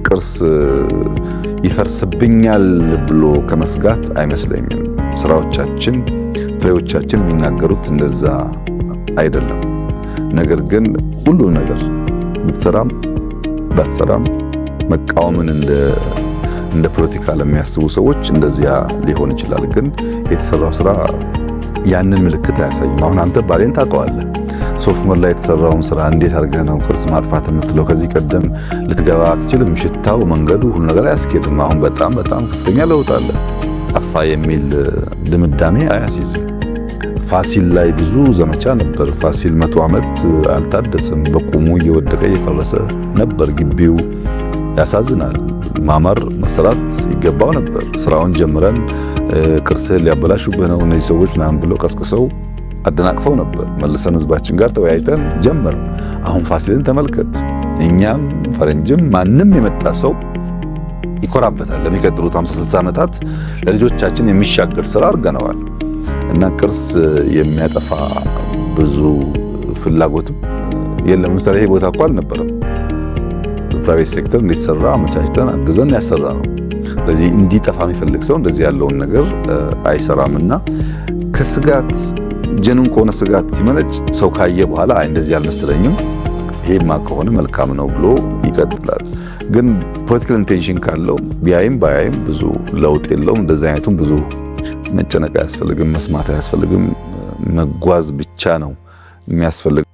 ቅርስ ይፈርስብኛል ብሎ ከመስጋት አይመስለኝም። ስራዎቻችን፣ ፍሬዎቻችን የሚናገሩት እንደዛ አይደለም። ነገር ግን ሁሉ ነገር ብትሰራም ባትሰራም መቃወምን እንደ ፖለቲካ ለሚያስቡ ሰዎች እንደዚያ ሊሆን ይችላል። ግን የተሰራው ስራ ያንን ምልክት አያሳይም። አሁን አንተ ባሌን ታውቀዋለህ። ሶፍመር ላይ የተሰራውን ስራ እንዴት አድርገህ ነው ቅርስ ማጥፋት የምትለው? ከዚህ ቀደም ልትገባ አትችልም። ሽታው፣ መንገዱ፣ ሁሉ ነገር አያስኬድም። አሁን በጣም ከፍተኛ ለውጥ አለ። ጠፋ የሚል ድምዳሜ አያስይዝም። ፋሲል ላይ ብዙ ዘመቻ ነበር። ፋሲል 100 ዓመት አልታደሰም። በቁሙ እየወደቀ እየፈረሰ ነበር። ግቢው ያሳዝናል። ማመር መሰራት ይገባው ነበር። ስራውን ጀምረን ቅርስህን ሊያበላሹብህ ነው እነዚህ ሰዎች ምናምን ብለው ቀስቅሰው አደናቅፈው ነበር። መልሰን ህዝባችን ጋር ተወያይተን ጀመር። አሁን ፋሲልን ተመልከት። እኛም ፈረንጅም ማንም የመጣ ሰው ይኮራበታል። ለሚቀጥሉት 50-60 ዓመታት ለልጆቻችን የሚሻገር ስራ አድርገነዋል እና ቅርስ የሚያጠፋ ብዙ ፍላጎትም የለም። ምሳሌ ይሄ ቦታ እኮ አልነበረም። ፕራይቬት ሴክተር እንዲሰራ አመቻችተን አግዘን ያሰራ ነው። ስለዚህ እንዲጠፋ የሚፈልግ ሰው እንደዚህ ያለውን ነገር አይሰራምና ከስጋት ጀኑን ከሆነ ስጋት ሲመነጭ ሰው ካየ በኋላ አይ እንደዚህ አልመሰለኝም፣ ይሄማ ከሆነ መልካም ነው ብሎ ይቀጥላል። ግን ፖለቲካል ኢንቴንሽን ካለው ቢያይም ባያይም ብዙ ለውጥ የለውም። እንደዚህ አይነቱም ብዙ መጨነቅ አያስፈልግም፣ መስማት አያስፈልግም። መጓዝ ብቻ ነው የሚያስፈልግ።